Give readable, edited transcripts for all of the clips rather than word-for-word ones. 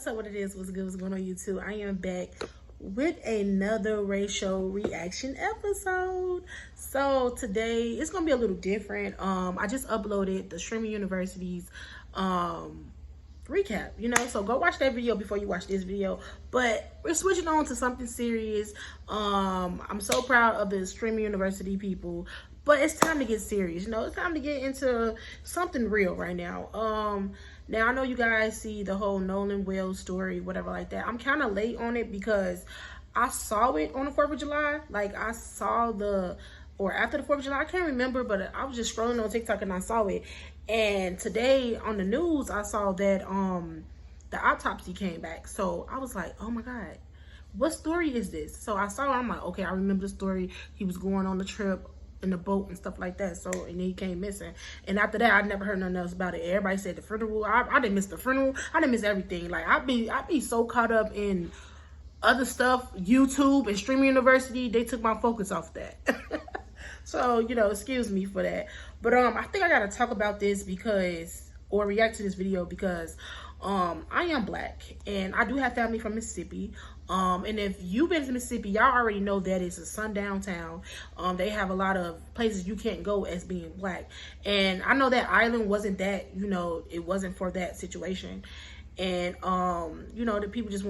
What's up, what it is, what's good, what's going on YouTube? I am back with another racial reaction episode. So today it's gonna be a little different. I just uploaded the Streaming University's recap, so go watch that video before you watch this video. But we're switching on to something serious. I'm so proud of the Streaming University people, but it's time to get serious. It's time to get into something real right now. Now I know you guys see the whole Nolan Wells story, whatever like that. I'm kind of late on it because I saw it on the 4th of July. Like I saw or after the 4th of July, I can't remember, but I was just scrolling on TikTok and I saw it. And today on the news, I saw that the autopsy came back. So I was like, oh my God, what story is this? So I saw it, I'm like, okay, I remember the story. He was going on the trip in the boat and stuff like that. So, and then he came missing. And after that, I never heard nothing else about it. Everybody said the funeral. I didn't miss the funeral. I didn't miss everything. Like I'd be so caught up in other stuff, YouTube and Streaming University, they took my focus off that. So, excuse me for that. But I think I gotta talk about this or react to this video because I am Black and I do have family from Mississippi. And if you've been to Mississippi, y'all already know that it's a sundown town. They have a lot of places you can't go as being Black. And I know that island wasn't that, it wasn't for that situation. And the people just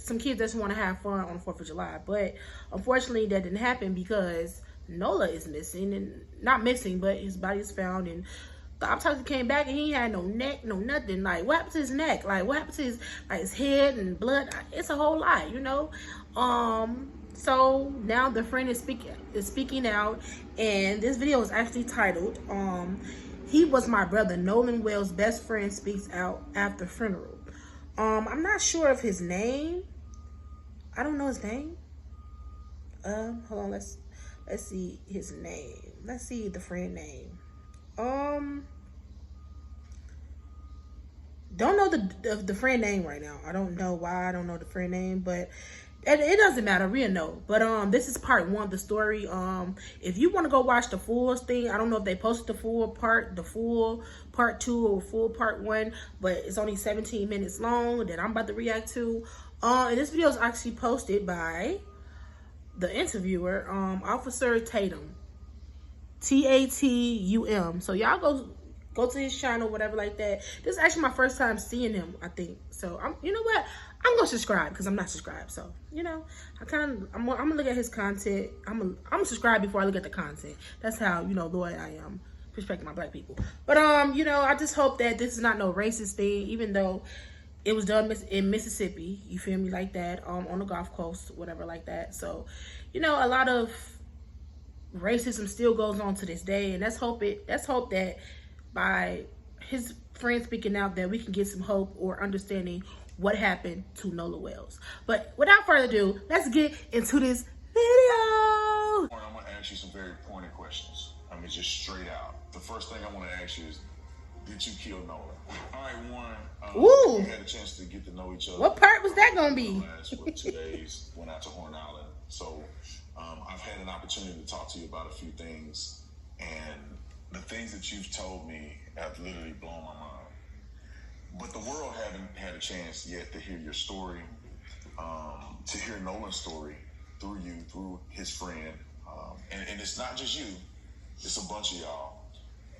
some kids just want to have fun on the 4th of July. But unfortunately that didn't happen because Nola is missing, and not missing, but his body is found, and the autopsy came back and he had no neck, no nothing. Like, what happened to his neck? Like, what happened to his head and blood? It's a whole lot, So now the friend is speaking out, and this video is actually titled, "He was my brother. Nolan Wells' best friend speaks out after funeral." I'm not sure of his name. I don't know his name. Hold on, let's see his name. Let's see the friend name. Don't know the friend name right now. I don't know why I don't know the friend name, but it doesn't matter. We'll know. But this is part 1 of the story. If you want to go watch the full thing, I don't know if they posted the full part 2 or full part 1, but it's only 17 minutes long that I'm about to react to. And this video is actually posted by the interviewer, Officer Tatum, Tatum. So y'all go to his channel, whatever like that. This is actually my first time seeing him, I think. So you know what? I'm gonna subscribe because I'm not subscribed. So I'm gonna look at his content. I'm gonna subscribe before I look at the content. That's how loyal I am, respecting my Black people. But I just hope that this is not no racist thing, even though it was done in Mississippi, you feel me, like that, on the Gulf Coast, whatever like that. So, a lot of racism still goes on to this day, and let's hope that by his friend speaking out that we can get some hope or understanding what happened to Nolan Wells. But without further ado, let's get into this video. I'm gonna ask you some very pointed questions. I mean, just straight out. The first thing I want to ask you is, did you kill Nolan? All right, Warren. We had a chance to get to know each other. What part was that gonna be? Last 2 days, went out to Horn Island. So I've had an opportunity to talk to you about a few things, and the things that you've told me have literally blown my mind. But the world haven't had a chance yet to hear your story, to hear Nolan's story through you, through his friend. And it's not just you; it's a bunch of y'all.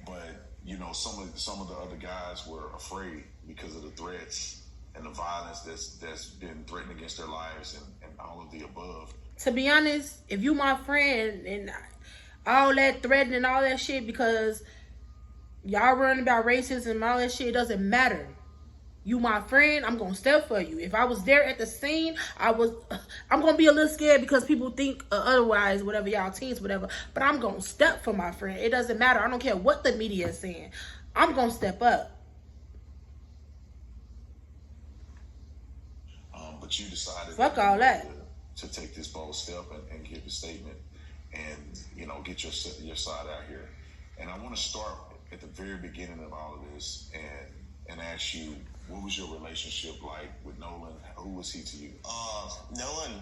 But some of the other guys were afraid because of the threats and the violence that's been threatened against their lives and all of the above. To be honest, if you my friend and all that threatening and all that shit because y'all worrying about racism and all that shit, it doesn't matter. You my friend, I'm gonna step for you. If I was there at the scene, I'm gonna be a little scared because people think otherwise, whatever, y'all teens, whatever. But I'm gonna step for my friend. It doesn't matter. I don't care what the media is saying. I'm gonna step up. But you decided fuck all that to take this bold step and give a statement and get your side out here. And I want to start at the very beginning of all of this and ask you, what was your relationship like with Nolan? Who was he to you? Nolan,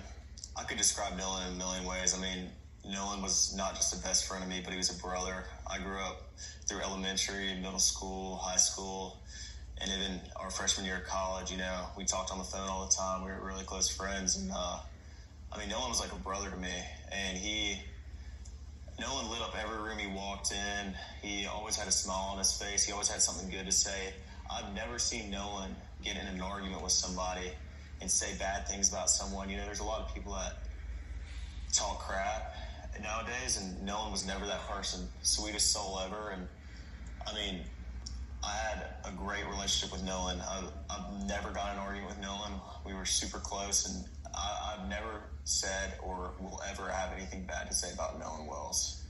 I could describe Nolan in a million ways. I mean, Nolan was not just a best friend of me, but he was a brother. I grew up through elementary, middle school, high school, And even our freshman year of college, you know, we talked on the phone all the time. We were really close friends. And, I mean, Nolan was like a brother to me. And Nolan lit up every room he walked in. He always had a smile on his face. He always had something good to say. I've never seen Nolan get in an argument with somebody and say bad things about someone. You know, there's a lot of people that talk crap nowadays, and Nolan was never that person. Sweetest soul ever. And, I mean, I had a great relationship with Nolan. I've never got in an argument with Nolan. We were super close, and I've never said or will ever have anything bad to say about Nolan Wells.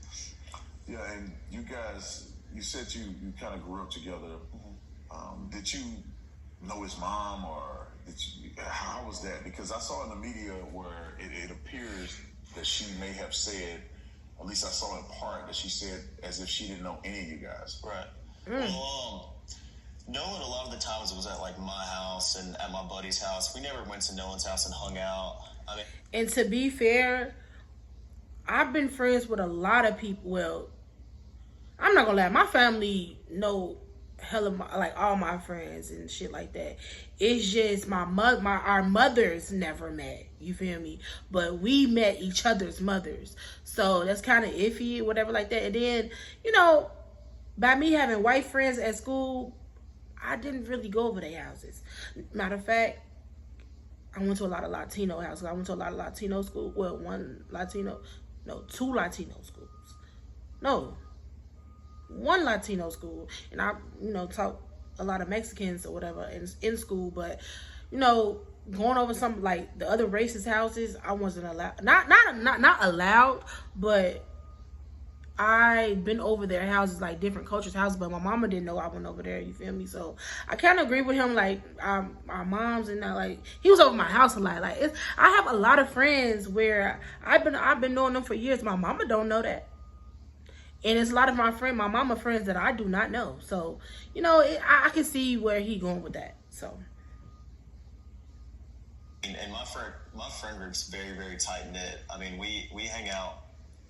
Yeah, and you guys, you said you kind of grew up together. Mm-hmm. Did you know his mom, or how was that? Because I saw in the media where it appears that she may have said, at least I saw in part, that she said as if she didn't know any of you guys. Right. Well, Nolan, a lot of the times it was at like my house and at my buddy's house. We never went to Nolan's house and hung out. I mean, and to be fair, I've been friends with a lot of people. Well, I'm not gonna lie, my family know like all my friends and shit like that. It's just our mothers never met. You feel me? But we met each other's mothers, so that's kind of iffy, whatever like that. And then, you know, by me having white friends at school, I didn't really go over their houses. Matter of fact, I went to a lot of Latino houses. I went to a lot of Latino schools. Well, two Latino schools. No, one Latino school. And I, you know, taught a lot of Mexicans or whatever in school. But, you know, going over some, like, the other races' houses, I wasn't allowed. Not allowed, but I've been over their houses, like different cultures' houses, but my mama didn't know I went over there. You feel me? So I kind of agree with him. Like our moms and that, like he was over my house a lot. Like I have a lot of friends where I've been knowing them for years. My mama don't know that, and it's a lot of my mama friends that I do not know. So you know, I can see where he going with that. So. And my friend group's very, very tight knit. I mean, we hang out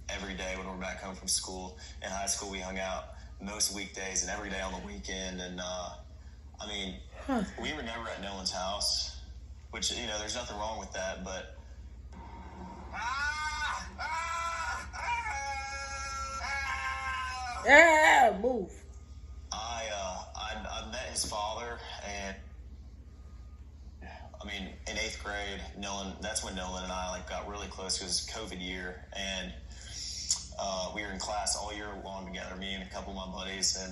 every day when we're back home from school. In high school, we hung out most weekdays and every day on the weekend. And, I mean, we were never at Nolan's house, which, you know, there's nothing wrong with that, but... Yeah, move. I met his father, and, I mean, in 8th grade, that's when Nolan and I, like, got really close. It was COVID year, and... we were in class all year long together, me and a couple of my buddies, and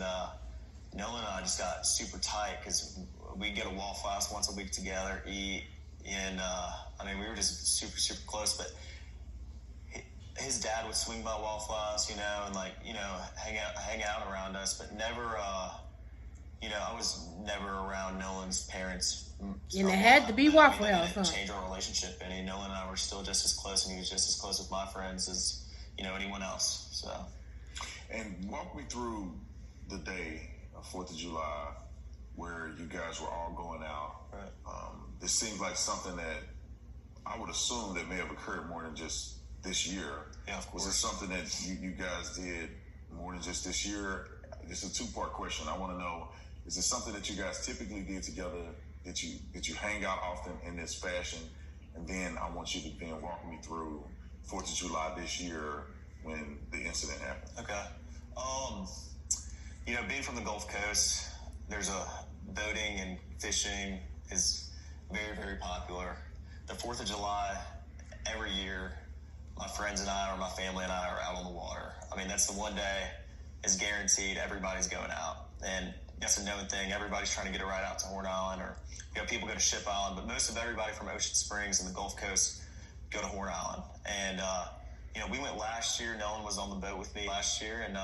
Nolan and I just got super tight because we'd get a Waffle House once a week together, eat, and I mean, we were just super, super close. But his dad would swing by Waffle House, you know, and like, you know, hang out around us, but never, you know, I was never around Nolan's parents. And it had to be Waffle House, huh? Change our relationship, and Nolan and I were still just as close, and he was just as close with my friends as, you know, anyone else. So, and walk me through the day of 4th of July where you guys were all going out. Right. This seems like something that I would assume that may have occurred more than just this year. Yeah, of course. Was it something that you guys did more than just this year? It's a 2-part question. I want to know, is it something that you guys typically did together? Did you hang out often in this fashion? And then I want you to then walk me through 4th of July this year when the incident happened. Okay. You know, being from the Gulf Coast, there's boating and fishing is very, very popular. The 4th of July, every year, my friends and I, or my family and I, are out on the water. I mean, that's the one day is guaranteed everybody's going out. And that's a known thing. Everybody's trying to get a ride out to Horn Island, or, you know, people go to Ship Island, but most of everybody from Ocean Springs and the Gulf Coast go to Horn Island. And, you know, we went last year. Nolan was on the boat with me last year, and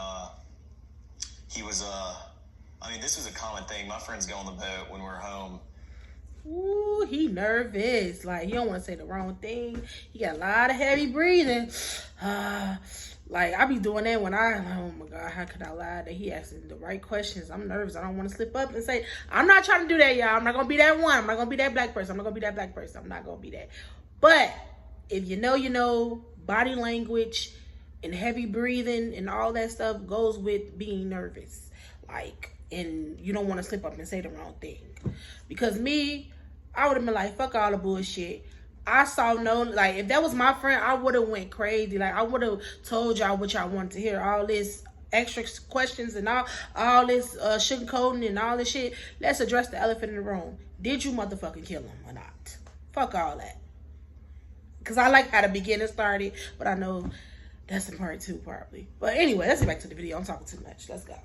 he was, I mean, this was a common thing. My friends go on the boat when we're home. Ooh, he nervous. Like, he don't want to say the wrong thing. He got a lot of heavy breathing. Like, I be doing that when oh my God, how could I lie? That he asking the right questions. I'm nervous. I don't want to slip up and say, I'm not trying to do that, y'all. I'm not going to be that one. I'm not going to be that black person. I'm not going to be that black person. I'm not going to be that. But if you know, you know, body language and heavy breathing and all that stuff goes with being nervous. Like, and you don't want to slip up and say the wrong thing. Because me, I would have been like, fuck all the bullshit. I saw no, like, if that was my friend, I would have went crazy. Like, I would have told y'all what y'all wanted to hear. All this extra questions and all this sugarcoating and all this shit. Let's address the elephant in the room. Did you motherfucking kill him or not? Fuck all that. Because I like how the beginning started, but I know that's in part 2 probably. But anyway, let's get back to the video. I'm talking too much. Let's go.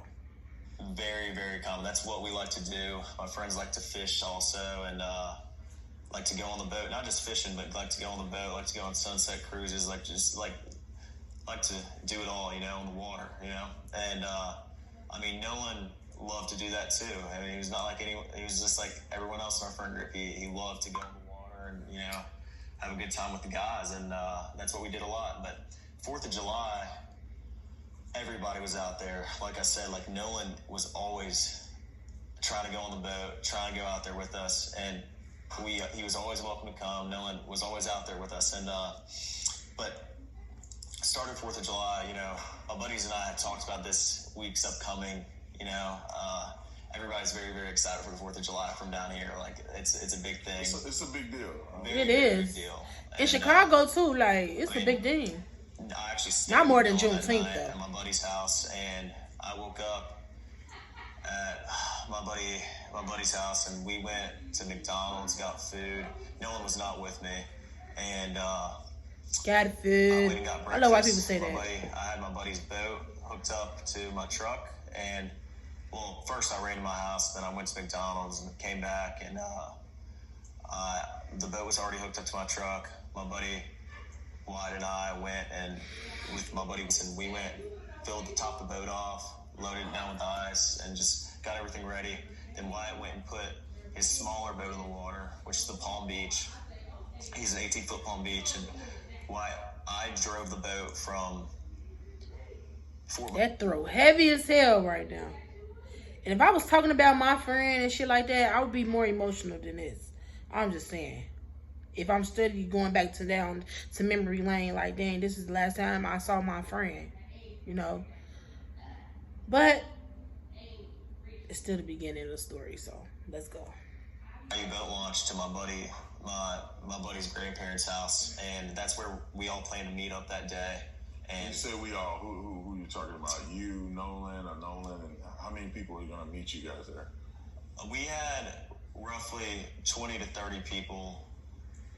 Very, very common. That's what we like to do. My friends like to fish also, and like to go on the boat. Not just fishing, but like to go on the boat, like to go on sunset cruises, like to do it all, you know, on the water, you know. And I mean, Nolan loved to do that too. I mean, he was not like anyone. He was just like everyone else in our friend group. He loved to go in the water and, you know, have a good time with the guys, and that's what we did a lot. But 4th of July, everybody was out there. Like I said, like Nolan was always trying to go on the boat, trying to go out there with us, and he was always welcome to come. Nolan was always out there with us, and but started 4th of July. You know, my buddies and I had talked about this week's upcoming. You know, everybody's very, very excited for the 4th of July from down here. Like it's a big thing. It's a big deal. It is. Big deal. In Chicago too, like it's a big thing. I actually stayed Not more than that Juneteenth night though. at my buddy's house, and I woke up at my buddy's house, and we went to McDonald's, got food. Nolan was not with me, and Got I food. went and got breakfast. I know why people say My that. buddy, I had my buddy's boat hooked up to my truck, and well, first I ran to my house, then I went to McDonald's and came back, and the boat was already hooked up to my truck. My buddy Wyatt and I went, and with my buddy, and we went, filled the top of the boat off, loaded it down with ice, and just got everything ready. Then Wyatt went and put his smaller boat in the water, which is the Palm Beach. He's an 18-foot Palm Beach, and Wyatt, I drove the boat from Fort. That throw heavy as hell right now. And if I was talking about my friend and shit like that, I would be more emotional than this. I'm just saying. If I'm studying going back to down to memory lane, like, dang, this is the last time I saw my friend, you know. But it's still the beginning of the story, so let's go. I boat launch to my buddy's grandparents' house, and that's where we all planned to meet up that day. And You said we all. Who you talking about? You, Nolan, or Nolan, and how many people are going to meet you guys there? we had roughly 20 to 30 people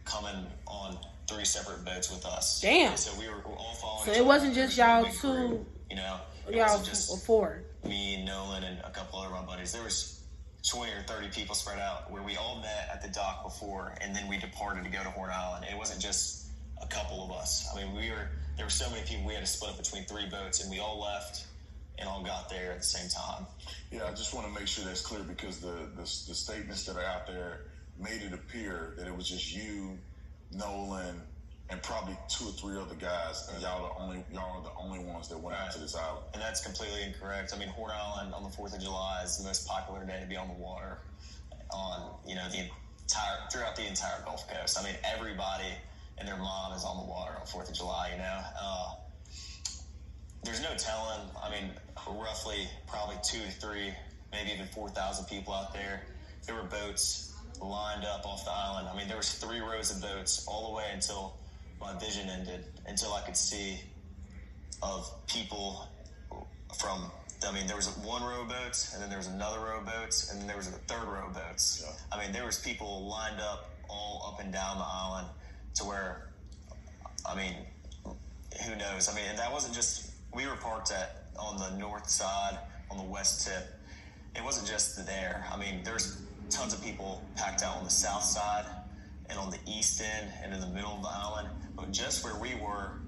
coming on 3 separate boats with us. Damn. So we were all following. So each it wasn't other. just There was y'all a big two. group, you know, it Y'all wasn't just 4. me, Nolan, and a couple other of my buddies. There was 20 or 30 people spread out where we all met at the dock before, and then we departed to go to Horn Island. It wasn't just a couple of us. I mean, there were so many people, we had to split up between 3 boats, and we all left and all got there at the same time. Yeah, I just want to make sure that's clear, because the statements that are out there made it appear that it was just you, Nolan, and probably 2 or 3 other guys, and y'all are the only ones that went out to this island. And that's completely incorrect. I mean, Horn Island on the 4th of July is the most popular day to be on the water on, you know, throughout the entire Gulf Coast. I mean, everybody and their mom is on the water on 4th of July, you know. There's no telling. I mean, roughly probably 2 to 3, maybe even 4,000 people out there. There were boats lined up off the island. I mean, there was 3 rows of boats all the way until my vision ended, until I could see of people from, I mean, there was 1 row of boats, and then there was another row of boats, and then there was a 3rd row of boats. Yeah. I mean, there was people lined up all up and down the island to where, I mean, who knows? I mean, and that wasn't just, we were parked on the north side, on the west tip. It wasn't just there. I mean, there's tons of people packed out on the south side and on the east end and in the middle of the island. But just where we were,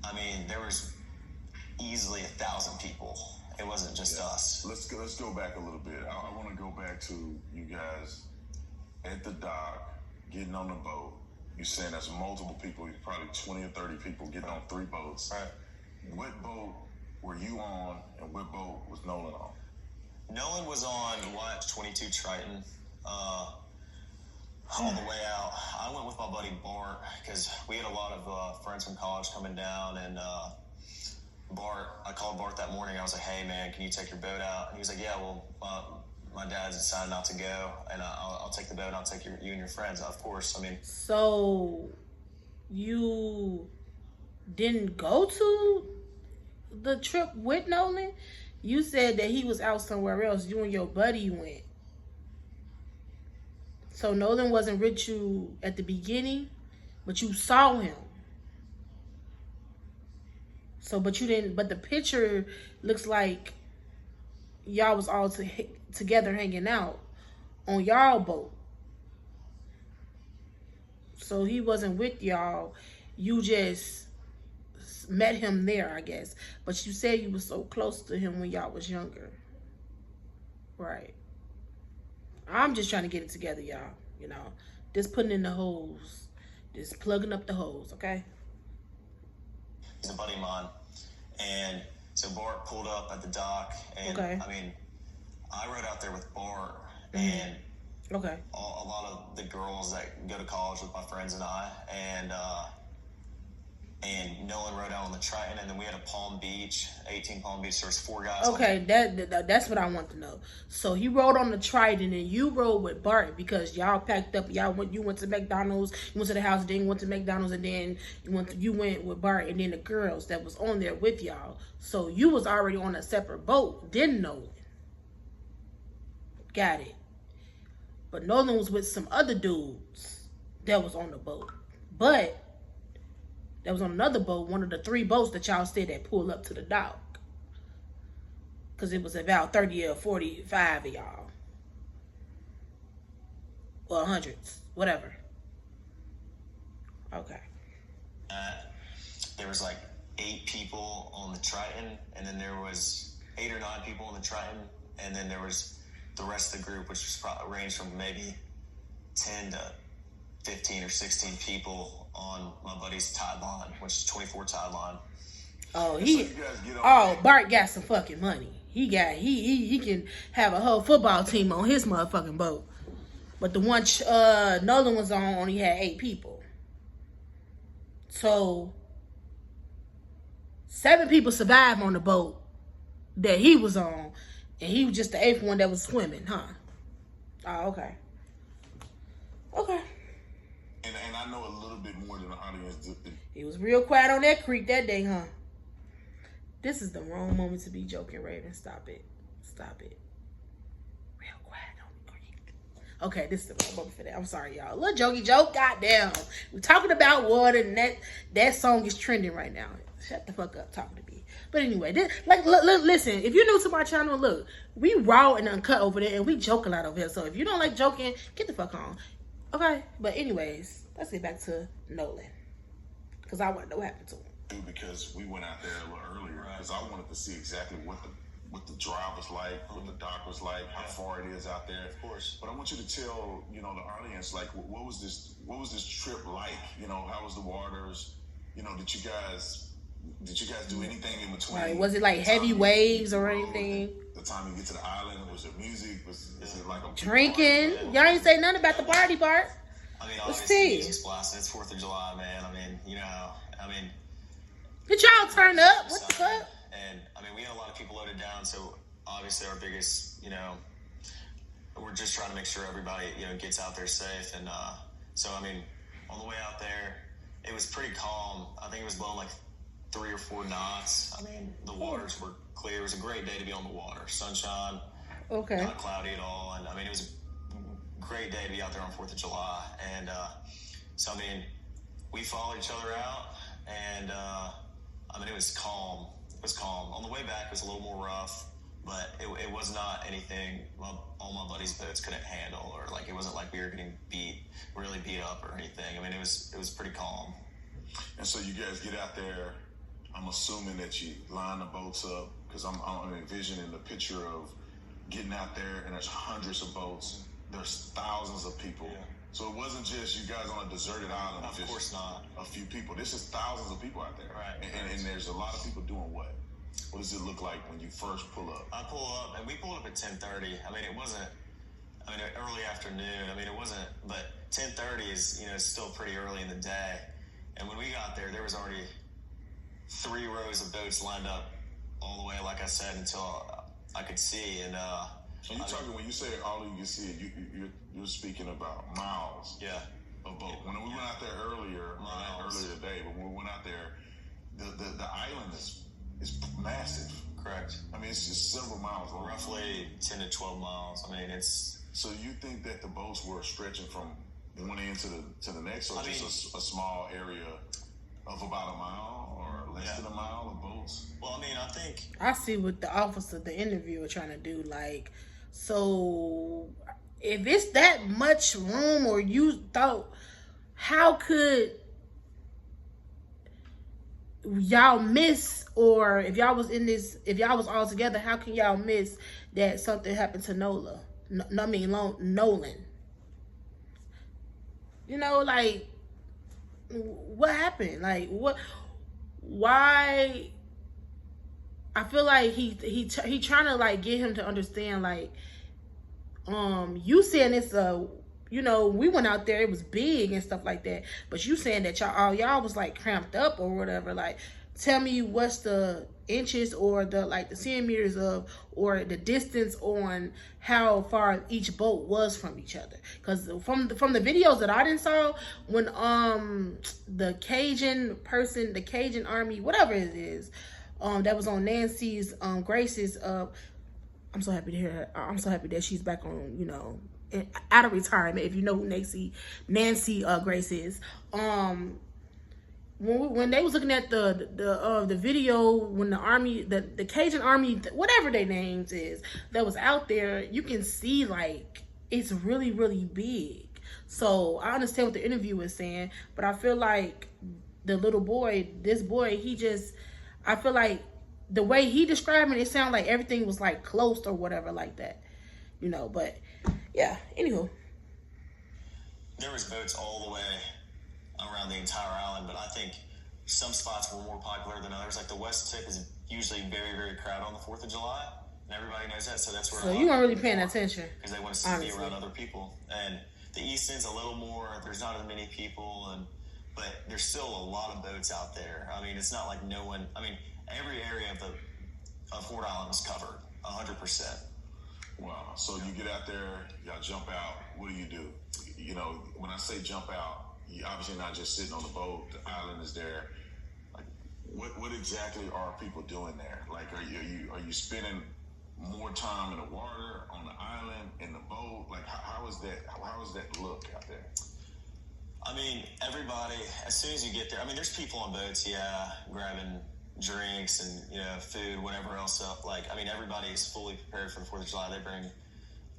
I mean, there was easily 1,000 people. It wasn't just us. Let's go back a little bit. I want to go back to you guys at the dock, getting on the boat. You're saying there's multiple people, probably 20 or 30 people getting on 3 boats. Right. What boat were you on, and what boat was Nolan on? Nolan was on Wyatt's 22 Triton. On the way out, I went with my buddy Bart because we had a lot of friends from college coming down, and I called Bart that morning. I was like, hey, man, can you take your boat out? And he was like, yeah, well, my dad's decided not to go, and I'll take the boat, and I'll take you and your friends. Of course, I mean. So, you didn't go to the trip with Nolan? You said that he was out somewhere else. You and your buddy went. So, Nolan wasn't with you at the beginning, but you saw him. So, but you didn't. But the picture looks like y'all was all together hanging out on y'all boat. So he wasn't with y'all. You just met him there, I guess. But you said you was so close to him when y'all was younger, right? I'm just trying to get it together, y'all. You know, just putting in the holes, just plugging up the holes, okay? He's a buddy of mine. And so Bart pulled up at the dock, and Okay. I mean, I rode out there with Bart, and Okay. a lot of the girls that go to college with my friends and I, and Nolan rode out on the Triton, and then we had a Palm Beach, 18 Palm Beach. There was 4 guys. Okay, that's what I want to know. So he rode on the Triton, and you rode with Bart because y'all packed up. You went to McDonald's, you went to the house, then you went to McDonald's, and then you went with Bart, and then the girls that was on there with y'all. So you was already on a separate boat, didn't know it. Got it. But Nolan was with some other dudes that was on the boat, but that was on another boat, one of the 3 boats that y'all said that pulled up to the dock. Because it was about 30 or 45 of y'all. Or hundreds, whatever. Okay. There was like 8 people on the Triton, and then there was 8 or 9 people on the Triton, and then there was the rest of the group, which was probably ranged from maybe 10 to 15 or 16 people on my buddy's tide line, which is 24 tide line. Oh, Bart got some fucking money. He can have a whole football team on his motherfucking boat. But the one Nolan was on only had 8 people. So 7 people survived on the boat that he was on, and he was just the 8th one that was swimming, huh? Oh, okay. Okay. And I know a little bit more than the audience. He was real quiet on that creek that day, huh? This is the wrong moment to be joking, Raven. Stop it. Stop it. Real quiet on the creek. Okay, this is the wrong moment for that. I'm sorry, y'all. Little jokey joke. Goddamn. We're talking about water, and that song is trending right now. Shut the fuck up talking to me. But anyway, listen. If you're new to my channel, look, we raw and uncut over there, and we joke a lot over here. So if you don't like joking, get the fuck on. Okay, but anyways, let's get back to Nolan, because I want to know what happened to him. Because we went out there a little earlier, because I wanted to see exactly what the drive was like, what the dock was like, how far it is out there. Of course. But I want you to tell the audience, like, what was this trip like? How was the waters? Did you guys do anything in between? Right. Was it like heavy waves or anything? The time you get to the island, was there music? Is it like a drinking? Y'all ain't say nothing about the party part. I mean, Let's obviously, see. music's blasting. It's 4th of July, man. I mean, Did y'all turn up? What the fuck? And I mean, we had a lot of people loaded down, so obviously our biggest, we're just trying to make sure everybody, gets out there safe. And so, I mean, on the way out there, it was pretty calm. I think it was blowing like 3 or 4 knots. I mean, the waters were clear. It was a great day to be on the water. Sunshine. Okay. Not cloudy at all. And I mean, it was a great day to be out there on 4th of July. And so, I mean, we followed each other out, and I mean, it was calm. It was calm. On the way back, it was a little more rough, but it was not anything all my buddies' boats couldn't handle, or like it wasn't like we were getting really beat up or anything. I mean, it was pretty calm. And so you guys get out there. I'm assuming that you line the boats up, because I'm envisioning the picture of getting out there, and there's hundreds of boats. There's thousands of people. Yeah. So it wasn't just you guys on a deserted island. Of course not. A few people. This is thousands of people out there. Right. And there's a lot of people doing what? What does it look like when you first pull up? I pull up, and we pulled up at 10:30. I mean, it wasn't. I mean, early afternoon. I mean, it wasn't. But 10:30 is still pretty early in the day. And when we got there, there was already 3 rows of boats lined up all the way, like I said, until I could see. And So you're talking, when you say all you can see, you're speaking about miles. Yeah. Of boat. When we went out there earlier today, but when we went out there, the island is massive. Correct. I mean, it's just several miles long. Roughly 10 to 12 miles. I mean, it's. So you think that the boats were stretching from one end to the next, or just a small area of about a mile or less than a mile of boats? Well, I mean, I think. I see what the officer, the interviewer, trying to do. Like, so if it's that much room, or you thought, how could y'all miss, or if y'all was in this, if y'all was all together, how can y'all miss that something happened to Nolan? Nolan. You know, like, what happened? Like, what? Why? I feel like he trying to like get him to understand, like, you saying it's you know, we went out there, it was big and stuff like that, but you saying that y'all was like cramped up or whatever. Like, tell me what's the inches or the like the centimeters of, or the distance on how far each boat was from each other. Because from the videos that I didn't saw, when the Cajun army, whatever it is, that was on Nancy's Grace's, I'm so happy to hear her. I'm so happy that she's back on, you know, out of retirement. If you know who Nancy Grace is, when they was looking at the video, when the army, the Cajun army, whatever their names is, that was out there, you can see like it's really, really big. So I understand what the interview was saying, but I feel like the little boy, I feel like the way he described it sounded like everything was like close or whatever like that, you know. But yeah, anywho, There was boats all the way around the entire island, but I think some spots were more popular than others. Like the West Tip is usually very, very crowded on the 4th of July, and everybody knows that. So that's where. So you weren't really paying attention because they want to be around other people. And the East End's a little more. There's not as many people, but there's still a lot of boats out there. I mean, it's not like no one. I mean, every area of Fort Island is covered 100%. Wow. So you get out there, y'all jump out. What do? You know, when I say jump out, you're obviously not just sitting on the boat. The island is there. Like, what exactly are people doing there? Like, are you spending more time in the water, on the island, in the boat? Like, how is that look out there? I mean, everybody, as soon as you get there, I mean, there's people on boats, grabbing drinks and, you know, food, whatever else up. Like, I mean, everybody is fully prepared for the 4th of July. They bring,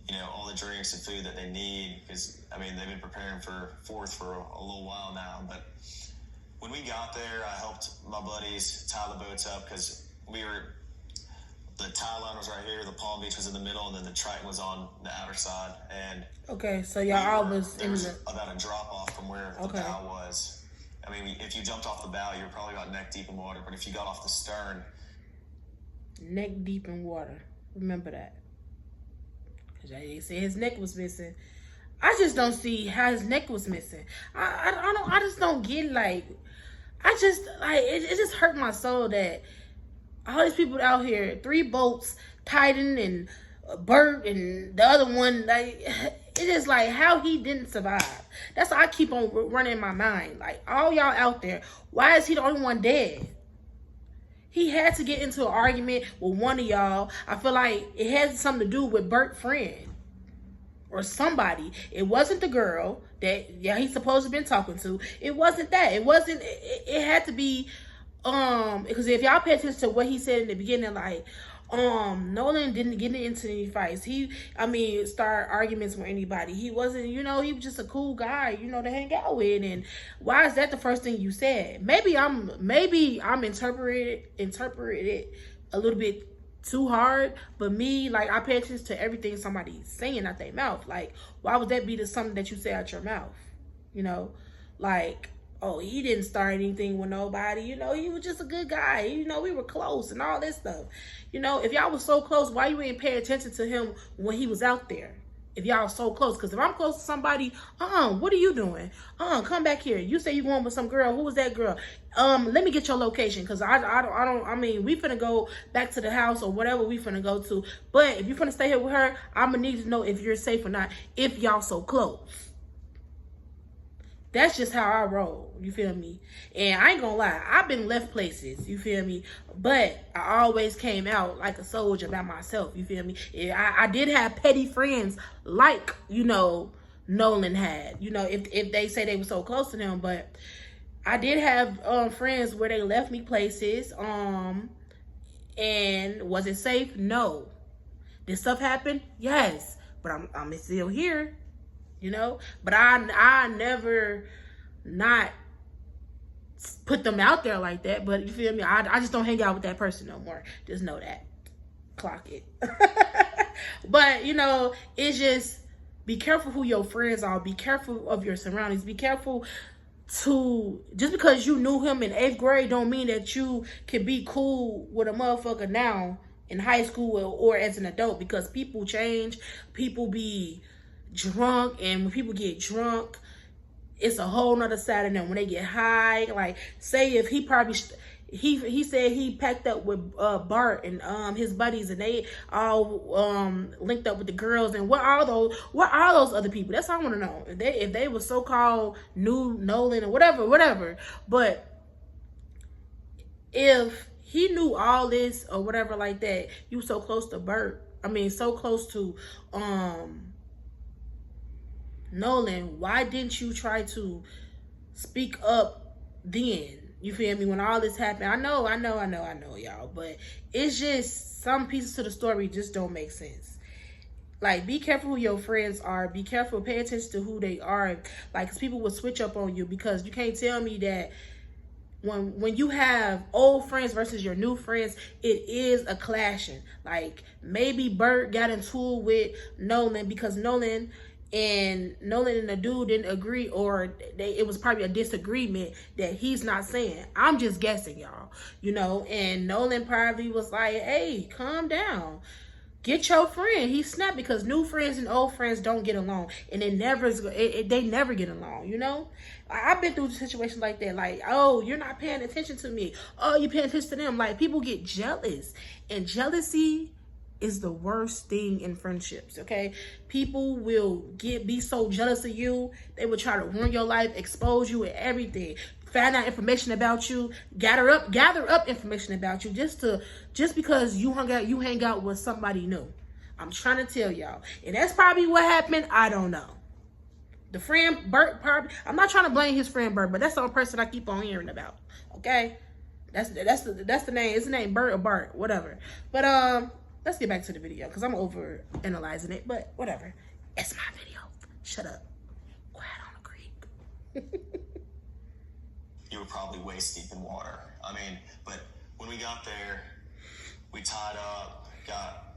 you know, all the drinks and food that they need because, I mean, they've been preparing for 4th for a little while now. But when we got there, I helped my buddies tie the boats up because the tie line was right here, the Palm Beach was in the middle, and then the Triton was on the outer side. And okay, so y'all was in the about a drop off from where the bow was. I mean, if you jumped off the bow, you're probably about neck deep in water. But if you got off the stern, neck deep in water. Remember that. Because they said his neck was missing. I just don't see how his neck was missing. I just don't get like. I just like it just hurt my soul that all these people out here, 3 boats, Titan and Bert and the other one, like, it is like how he didn't survive. That's why I keep on running in my mind. Like, all y'all out there, why is he the only one dead? He had to get into an argument with one of y'all. I feel like it had something to do with Bert's friend or somebody. It wasn't the girl that he's supposed to have been talking to. It wasn't that. It had to be because if y'all pay attention to what he said in the beginning, like, Nolan didn't get into any fights. Start arguments with anybody. He wasn't, he was just a cool guy, to hang out with. And why is that the first thing you said? Maybe I'm interpreted it a little bit too hard, but me, like, I pay attention to everything somebody's saying out their mouth. Like, why would that be something that you say out your mouth? Like, oh, he didn't start anything with nobody. He was just a good guy. We were close and all this stuff. If y'all was so close, why you ain't pay attention to him when he was out there? If y'all so close, because if I'm close to somebody, what are you doing? Come back here. You say you going with some girl. Who was that girl? Let me get your location, because I mean, we finna go back to the house or whatever we finna go to. But if you finna stay here with her, I'm gonna need to know if you're safe or not. If y'all so close. That's just how I roll, you feel me? And I ain't gonna lie, I've been left places, you feel me? But I always came out like a soldier by myself, you feel me? I did have petty friends like, Nolan had, if they say they were so close to him. But I did have friends where they left me places, and was it safe? No. Did stuff happen? Yes. But I'm still here. But I never not put them out there like that. But you feel me? I just don't hang out with that person no more. Just know that. Clock it. But it's just, be careful who your friends are. Be careful of your surroundings. Be careful just because you knew him in 8th grade don't mean that you can be cool with a motherfucker now in high school or as an adult, because people change. People be drunk, and when people get drunk, it's a whole nother side of them. When they get high, like, say if he probably he said he packed up with Bart and his buddies, and they all linked up with the girls, and what are those other people? That's all I want to know. If they were so-called new Nolan or whatever. But if he knew all this or whatever like that, you so close to Bart, so close to Nolan, why didn't you try to speak up then? You feel me? When all this happened, I know, y'all, but it's just some pieces to the story just don't make sense. Like, be careful who your friends are. Be careful. Pay attention to who they are. Like, 'cause people will switch up on you, because you can't tell me that when you have old friends versus your new friends, it is a clashing. Like, maybe Bert got into it with Nolan because Nolan and the dude didn't agree, or it was probably a disagreement that he's not saying. I'm just guessing, y'all. And Nolan probably was like, hey, calm down. Get your friend. He snapped, because new friends and old friends don't get along, and they never get along. I've been through situations like that. Like, oh, you're not paying attention to me. Oh, you're paying attention to them. Like, people get jealous, and jealousy is the worst thing in friendships. Okay, people will be so jealous of you. They will try to ruin your life, expose you and everything, find out information about you, gather up information about you, just because you hang out with somebody new. I'm trying to tell y'all, and that's probably what happened. I don't know. The friend Bert, probably, I'm not trying to blame his friend Bert, but that's the person I keep on hearing about. Okay, that's the name. It's the name, Bert or Bart, whatever. But let's get back to the video, because I'm over analyzing it. But whatever, it's my video. Shut up. Quiet on the creek. You were probably waist deep in water. But when we got there, we tied up, got,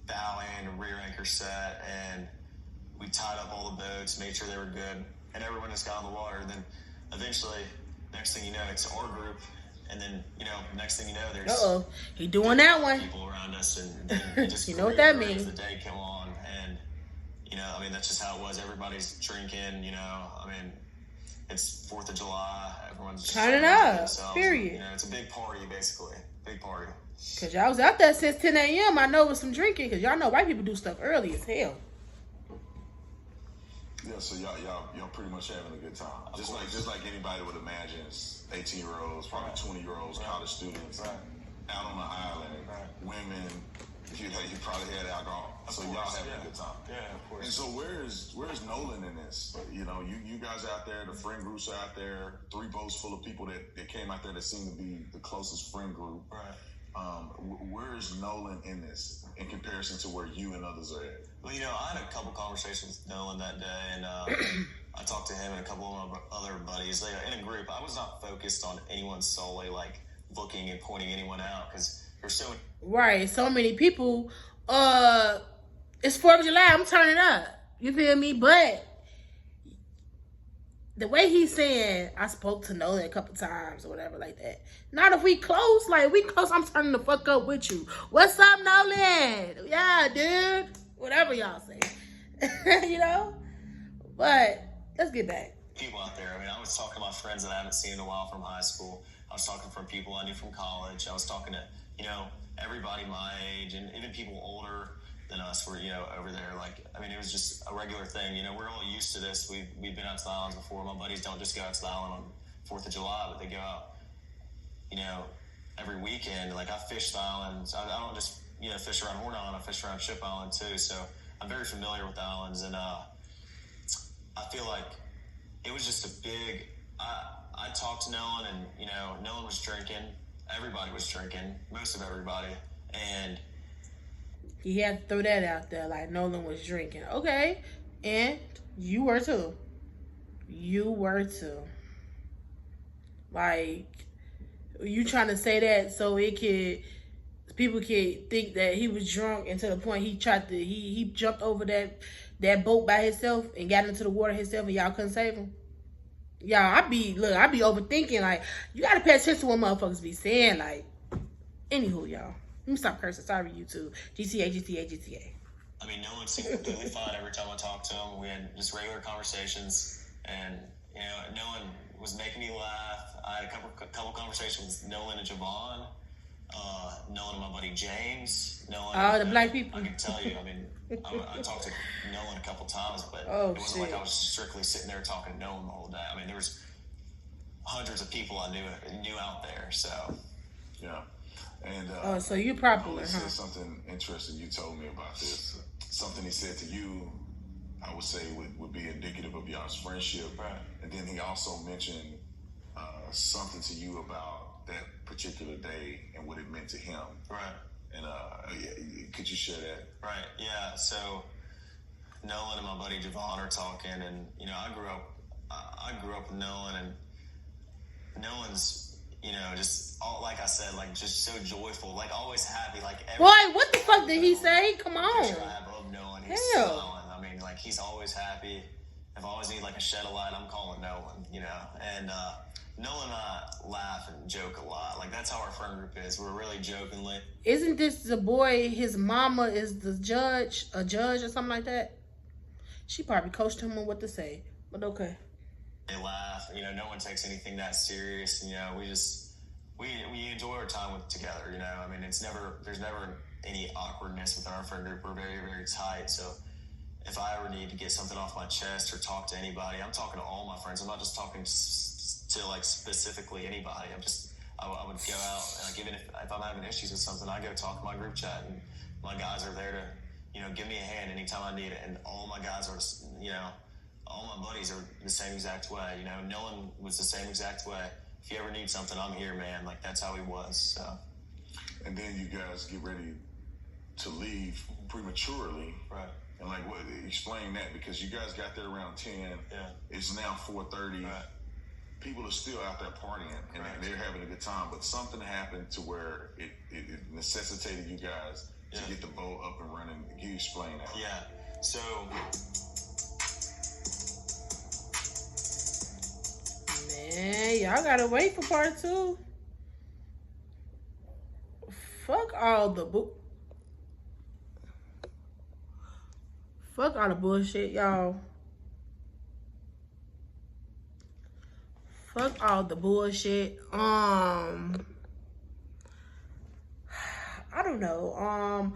bow and rear anchor set, and we tied up all the boats, made sure they were good, and everyone just got on the water. Then eventually, next thing you know, it's our group, and then, next thing you know, there's he doing that one. People around us, and then it just you know what that grew means. as the day came on, and that's just how it was. Everybody's drinking, it's 4th of July. Everyone's just turning up. themselves. Period. It's a big party, basically. Big party. Cause y'all was out there since 10 a.m. I know with some drinking, cause y'all know white people do stuff early as hell. Yeah, so y'all pretty much having a good time. Just like anybody would imagine. It's 18-year-olds, probably 20-year-olds, college students, out on the island, women. You probably had alcohol, so y'all having a good time. Yeah, of course. And so where's Nolan in this? You guys out there, the friend groups are out there, 3 boats full of people that came out there that seem to be the closest friend group. Right. Where's Nolan in this in comparison to where you and others are at? Well, I had a couple conversations with Nolan that day, and I talked to him and a couple of my other buddies. In a group, I was not focused on anyone solely, like looking and pointing anyone out, because there's so many people. It's 4th of July. I'm turning up. You feel me? But the way he's saying, I spoke to Nolan a couple times or whatever like that. Not if we close. Like, we close, I'm turning the fuck up with you. What's up, Nolan? Yeah, dude. whatever y'all say. You know? But let's get back. People out there. I mean, I was talking to my friends that I haven't seen in a while from high school. I was talking from people I knew from college. I was talking to, everybody my age and even people older than us were, over there. Like, I mean, it was just a regular thing. We're all used to this. We've been out to the islands before. My buddies don't just go out to the island on 4th of July, but they go out, every weekend. Like, I fish the islands. I don't just, fish around Horn Island. I fish around Ship Island, too. So I'm very familiar with the islands. And I feel like it was just a big... I talked to Nolan, and, Nolan was drinking. Everybody was drinking. Most of everybody. And... he had to throw that out there, like Nolan was drinking. Okay. And you were too. You were too. Like, you trying to say that so people could think that he was drunk, and to the point he jumped over that boat by himself and got into the water himself, and y'all couldn't save him? Y'all, I be overthinking. Like, you gotta pay attention to what motherfuckers be saying. Like, anywho, y'all. Let me stop cursing. Sorry, YouTube. GTA. I mean, Nolan seemed completely fine every time I talked to him. We had just regular conversations, and Nolan was making me laugh. I had a couple conversations with Nolan and Javon, Nolan and my buddy James. Nolan, the black people. I can tell you. I mean, I talked to Nolan a couple times, but it wasn't like I was strictly sitting there talking to Nolan the whole day. I mean, there was hundreds of people I knew out there. So yeah. And so you're popular, he huh? said something interesting. You told me about this. Something he said to you, I would say would be indicative of y'all's friendship. Right. And then he also mentioned something to you about that particular day and what it meant to him. Right. And could you share that? Right. Yeah. So Nolan and my buddy Javon are talking, and I grew up with Nolan, and Nolan's just all, like I said, like just so joyful, like always happy, like boy, what the fuck did he say? Come on. Picture I have of Nolan, he's smiling. I mean, like he's always happy. If I always need like a shed of light, I'm calling Nolan, And Nolan and I laugh and joke a lot. Like that's how our friend group is. We're really jokingly. Isn't this the boy? His mama is a judge or something like that. She probably coached him on what to say, but okay. They laugh. No one takes anything that serious. We enjoy our time together. I mean, there's never any awkwardness within our friend group. We're very, very tight. So if I ever need to get something off my chest or talk to anybody, I'm talking to all my friends. I'm not just talking to like specifically anybody. I would go out, and like even if I'm having issues with something, I go talk to my group chat, and my guys are there to give me a hand anytime I need it. And all my guys are all my buddies are the same exact way. Nolan was the same exact way. If you ever need something, I'm here, man. Like, that's how he was, so. And then you guys get ready to leave prematurely. Right. And, like, explain that, because you guys got there around 10. Yeah. It's now 4:30. Right. People are still out there partying, and they're having a good time. But something happened to where it necessitated you guys to get the boat up and running. Can you explain that? Yeah. So... Man, y'all gotta wait for part 2. Fuck all the bullshit, y'all. Fuck all the bullshit. I don't know.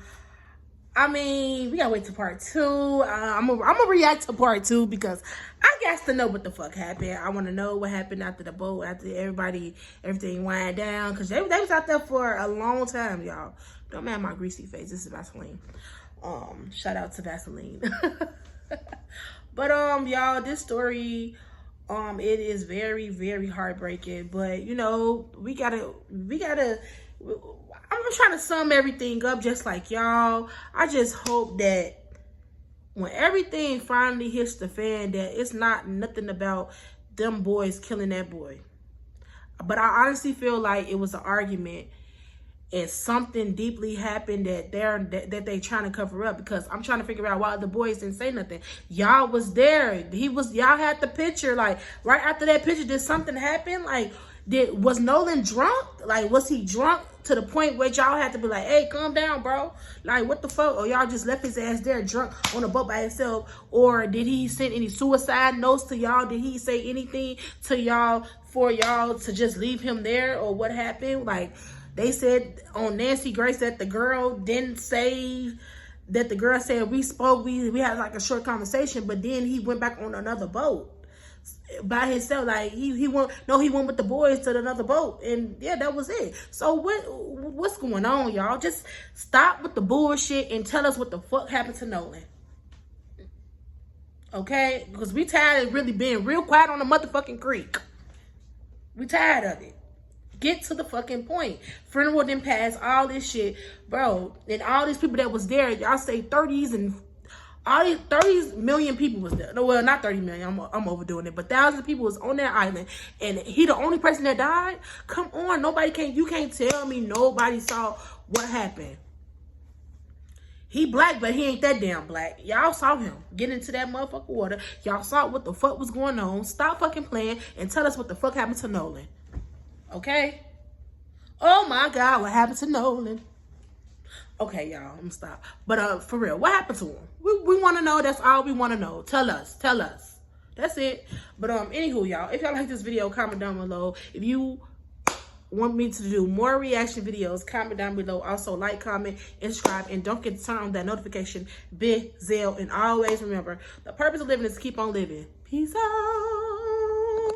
I mean, we gotta wait till part 2. I'm gonna react to part 2 because I got to know what the fuck happened. I want to know what happened after the boat, after everything wind down, because they was out there for a long time, y'all. Don't mind my greasy face. This is Vaseline. Shout out to Vaseline. But y'all, this story, it is very, very heartbreaking. But we gotta. I'm trying to sum everything up just like y'all. I just hope that when everything finally hits the fan, that it's not nothing about them boys killing that boy. But I honestly feel like it was an argument and something deeply happened that they trying to cover up, because I'm trying to figure out why the boys didn't say nothing. Y'all was there. Y'all had the picture. Like, right after that picture, did something happen? Like, was Nolan drunk? Like, was he drunk to the point where y'all had to be like, hey, calm down, bro. Like, what the fuck? Or y'all just left his ass there drunk on a boat by himself? Or did he send any suicide notes to y'all? Did he say anything to y'all for y'all to just leave him there? Or what happened? Like, they said on Nancy Grace that the girl didn't say, that the girl said we spoke, we had like a short conversation, but then he went back on another boat by himself. Like he went with the boys to another boat, and yeah, that was it. So what's going on, y'all? Just stop with the bullshit and tell us what the fuck happened to Nolan. Okay? Because we tired of really being real quiet on the motherfucking creek. We tired of it. Get to the fucking point. Funeral didn't pass, all this shit, bro. And all these people that was there, y'all say 30s and all these 30 million people was there. No, well, not 30 million. I'm overdoing it, but thousands of people was on that island, and he the only person that died. Come on, you can't tell me nobody saw what happened. He black, but he ain't that damn black. Y'all saw him get into that motherfucking water. Y'all saw what the fuck was going on. Stop fucking playing and tell us what the fuck happened to Nolan. Okay? Oh my God, what happened to Nolan? Okay, y'all, I'm gonna stop. But for real, what happened to him? We want to know. That's all we want to know. Tell us. That's it. But anywho, y'all, if y'all like this video, comment down below. If you want me to do more reaction videos, comment down below. Also, like, comment, and subscribe, and don't forget to turn on that notification bell. And always remember, the purpose of living is to keep on living. Peace out.